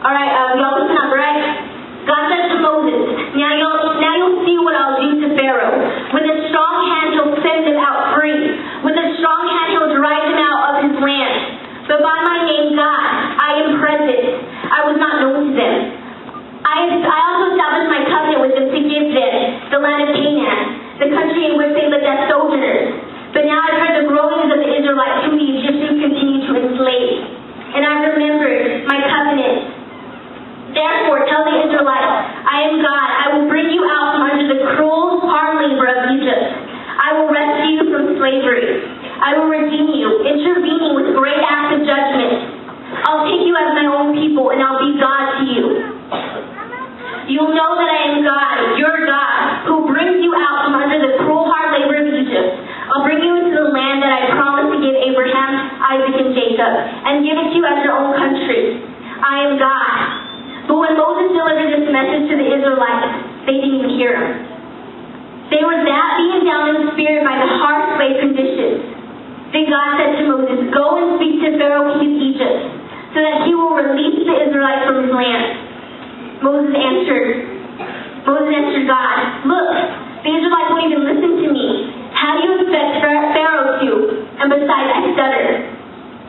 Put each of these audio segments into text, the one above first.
All right, y'all listen up, right? God said to Moses, now you'll see what I'll do to Pharaoh. With a strong hand he'll send them out free. With a strong hand he'll drive them out of his land. But by my name, God, I am present. I was not known to them. I also established my covenant with them to give them the land of Canaan, the country in which they lived as sojourners. But now I've heard the groanings of the Israelites whom the Egyptians continue to enslave. And I remembered my covenant. Therefore, tell the Israelites, I am God. I will bring you out from under the cruel, hard labor of Egypt. I will rescue you from slavery. I will redeem you, intervening with great acts of judgment. I'll take you as my own people, and I'll be God to you. You'll know that I am God, your God, who brings you out from under the cruel, hard labor of Egypt. I'll bring you into the land that I promised to give Abraham, Isaac, and Jacob, and give it to you as your own country. I am God. But when Moses delivered this message to the Israelites, they didn't even hear him. They were that beaten down in spirit by the harsh slave conditions. Then God said to Moses, go and speak to Pharaoh, king of Egypt, so that he will release the Israelites from his land. Moses answered God, look, the Israelites won't even listen to me. How do you expect Pharaoh to? And besides, I stutter.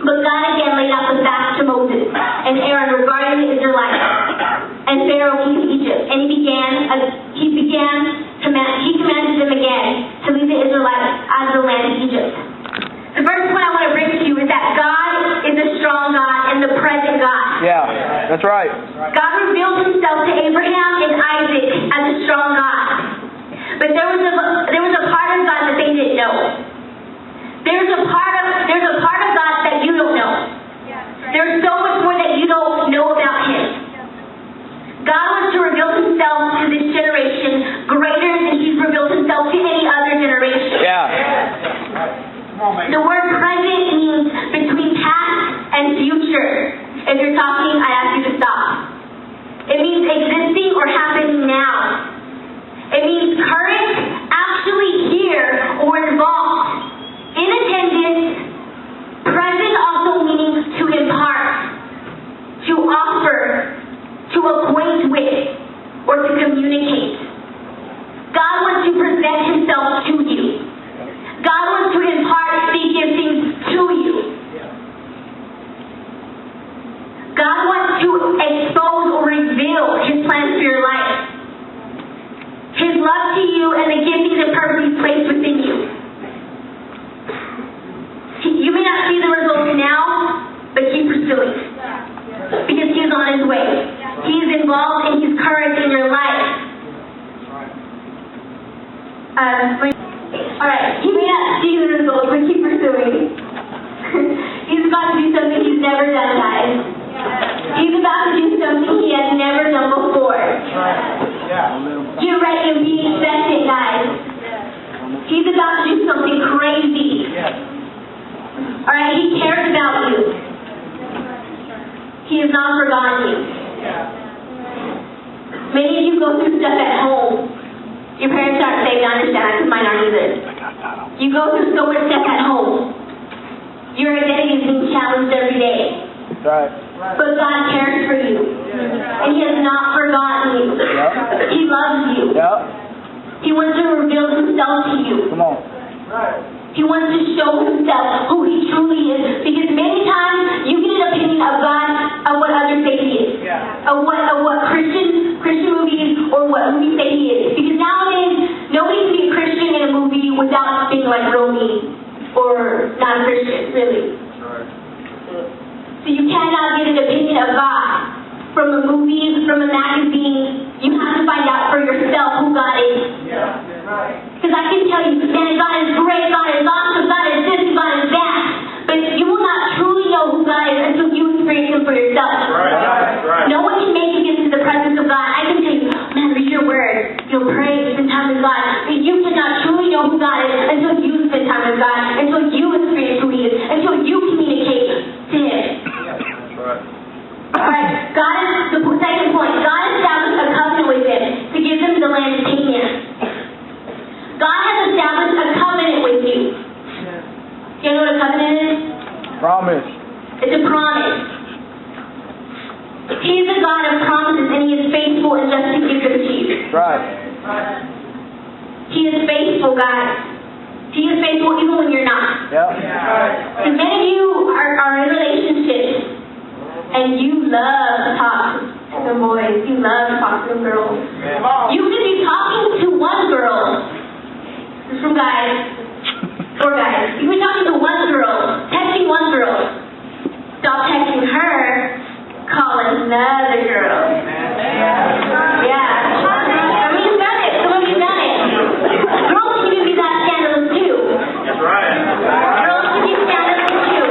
But God again laid out the facts to Moses and Aaron regarding the Israelites and Pharaoh, king of Egypt. And he commanded them again to lead the Israelites out of the land of Egypt. The first point I want to bring to you is that God is a strong God and the present God. Yeah, that's right. God revealed himself to Abraham and Isaac as a strong God. But there was a part of God that they didn't know. There's a part of God that you don't know. There's so much more that you don't know about him. God wants to reveal himself to this generation greater than he's revealed himself to any other generation. Yeah. The word present means between past and future. If you're talking, I ask you to stop. It means existing or happening now. It means current, actually here, or involved. In attendance, present also means to impart, to offer, to acquaint with, or to communicate. God wants to present himself to you. God wants to impart the giftings to you. God wants to expose or reveal his plans for your life. His love to you and the giftings and purpose he's placed within you. You may not see the results now, but keep pursuing. Because he is on his way. He is involved and he's current in your life. Alright, you may not see the results, but keep pursuing. He's about to do something he's never done, guys. He's about to do something he has never done before. Get ready and be expectant, guys. He's about to do something crazy. Alright, he cares about you. He has not forgotten you. Many of you go through stuff at home. Your parents aren't saved, I understand, because mine aren't either. You go through so much stuff at home. Your identity is being challenged every day. Right. But God cares for you. And he has not forgotten you. He loves you. He wants to reveal himself to you. Come on. He wants to show himself who he truly is. Because many times you get an opinion of God of what others say he is. Of what Christian movies or what movies say he is. Because nowadays nobody can be a Christian in a movie without being like real mean or not a Christian, really. So you cannot get an opinion of God from a movie, from a magazine. You have to find out for yourself who God is. Because I can tell you, man, God is great, God is awesome, God is this, God is that. But you will not truly know who God is until you experience him for yourself. No one can make you get into the presence of God. I can tell you, man, read your word. You'll pray, spend time with God. But you cannot truly know who God is until you spend time with God, until you experience who he is, until you communicate to him. Alright, God is, the second point, God established a covenant with them to give them the land of Canaan. God has established a covenant with you. You know what a covenant is? Promise. It's a promise. He is a God of promises, and He is faithful and just to give them to you. That's right. He is faithful, guys. He is faithful even when you're not. Yep. And many of you are in relationships, and you love to talk to the boys. You love to talk to the girls. You could be talking to one girl. This is from guys. Or guys. You could be talking to one girl, texting one girl. Stop texting her, call another girl. Yeah. I mean, you've done it. Some of you have done it. Girls can even be that scandalous too. That's right. Girls can be scandalous too.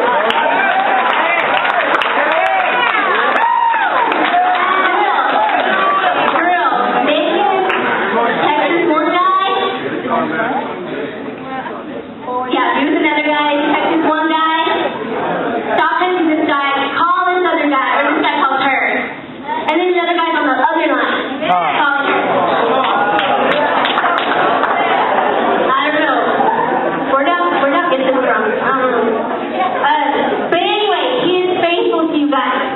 For real. Meagan texted one guy. Yeah, here's another guy. Texted one guy. Stop texting this guy. Call this other guy. Or this guy calls her. And then the other guy's on the other line. Calling her. I don't know. Where did I get this from? I don't know. But anyway, He is faithful to you guys.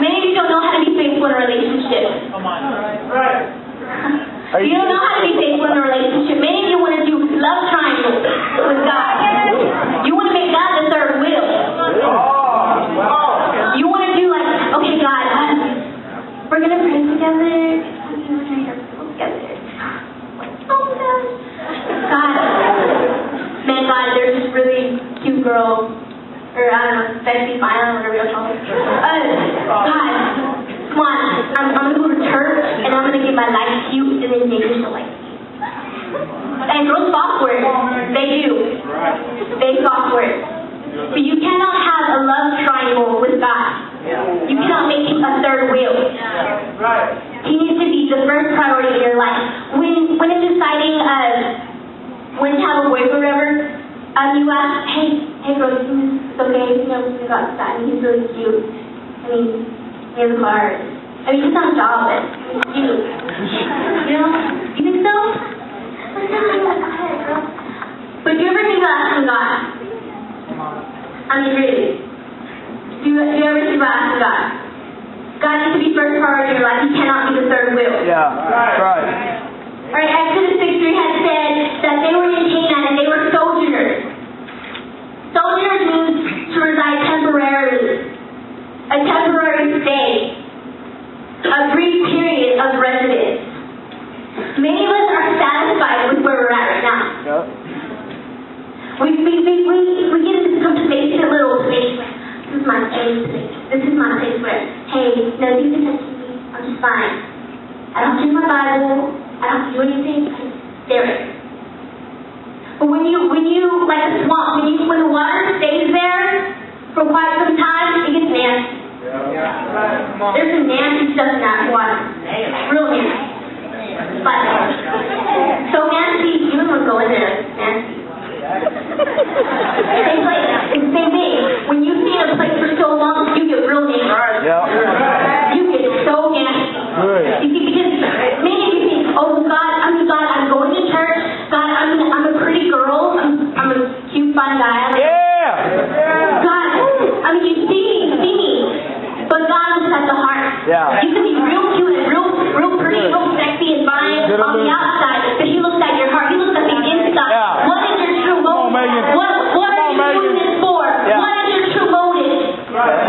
Many of you don't know how to be faithful in a relationship. You don't know how to be faithful in a relationship. Many of you want to do love triangles with God. You want to make God the third wheel. You want to do like, okay, God, we're going to pray together. We're going to together. Oh my gosh. God, man, God, there's this really cute girl, or I don't know, sexy, fine, I don't know whatever you'll call it. God, come on, I'm going to go to church, and I'm going to get my life to you, and then maybe you'll like me. And girls fall for it. They do. They fall for it. But you cannot have a love triangle with God. You cannot make Him a third wheel. He needs to be the first priority in your life. When it's deciding when to have a boyfriend or whatever, you ask, hey girl, you think this is okay? You know, we got that, and he's really cute. I mean, he has a car. I mean, he's not a job, but he's cute. You know? You think so? But do you ever think about asking God? I mean, really. Do you ever think about asking God? God needs to be first priority in your life. He cannot be the third wheel. Yeah. That's right. Alright, Exodus 6:3 had said that they were in Canaan and they were sojourners. Sojourners means to reside temporarily. A temporary stay. A brief period of residence. Many of us are satisfied with where we're at right now. Yep. We get into some complacent little space where this is my safe place. This is my place where, hey, nothing can touch me. I'm just fine. I don't read my Bible. I don't do anything. I just stare at it. But when you like a swamp, when the water stays there for quite some time, it gets nasty. There's some nasty stuff in that water. Real nasty. But so nasty, you don't want to go in there. It's nasty. Same place. It's the same thing. When you stay in a place for so long, you get real nasty. Yep. You get so nasty. Good. You see, because many of you think, oh God, I'm going to church. God, I'm a pretty girl. I'm a cute, fun guy. God, I mean, you see me. But God looks at the heart. Yeah. You can be real cute and real pretty, real sexy and fine on the outside, but He looks at your heart. He looks at the inside. Yeah. What is your true motive? Meagan. What are you doing this for? Yeah. What is your true motive?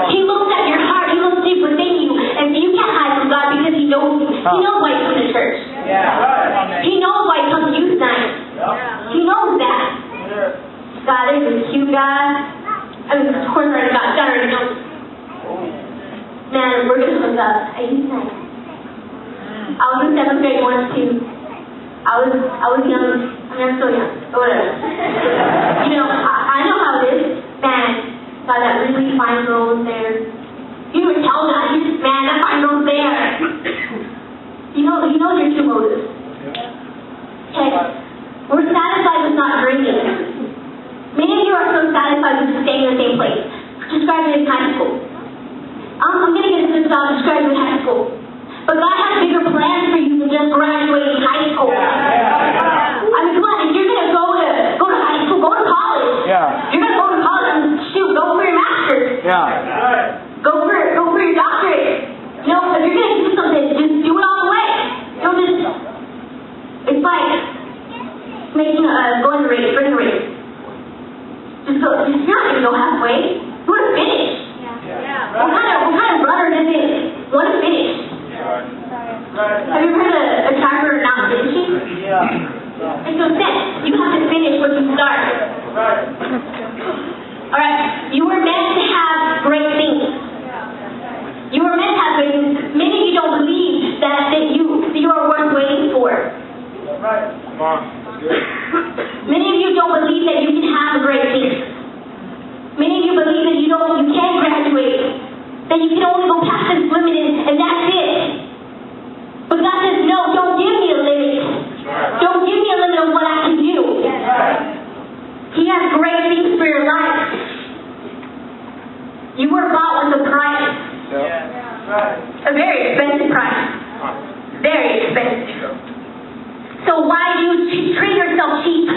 He looks at your heart. He looks deep within you, and you can't hide from God because He knows you. He knows why you come to church. He knows why you come to youth night. He knows that. God, there's this cute guy. I mean, of course, God already knows. Man, we're gonna hook up at youth night. I was in 7th grade once too. I was young. I mean, I'm still young, but whatever. You know, I know how it is. Man, God, that really fine girl was there. You would tell God, man, that fine girl's there. He knows your true motives. Okay, we're satisfied with not drinking. Many of you are so satisfied with staying in the same place. Just graduated high school. I'm going to get into this job, just graduate high school. But God has bigger plans for you than just graduating high school. I mean, come on, if you're going to go to high school, go to college. Yeah. You're going to go to college and shoot, go for your master's. Yeah. Go for your your doctorate. You know, if you're gonna do something, just do it all the way. Don't just, it's like making going to race, running a race. You're not gonna go halfway. You wanna finish. What kind of runner doesn't want to finish? Have you ever heard a tracker not finishing? Makes no sense. You have to finish what you start. Alright, you were meant to have great things. You were meant to have great things. Many of you don't believe that you are worth waiting for. Many of you don't believe that you can have great things. Many of you believe that you can't graduate, that you can only go past this limit and that's it. But God says, no, don't give me a limit. Don't give me a limit of what I can do. He has great things for your life. You were bought with a price. A very expensive price. Very expensive. So why do you treat yourself cheap?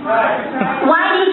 Why do you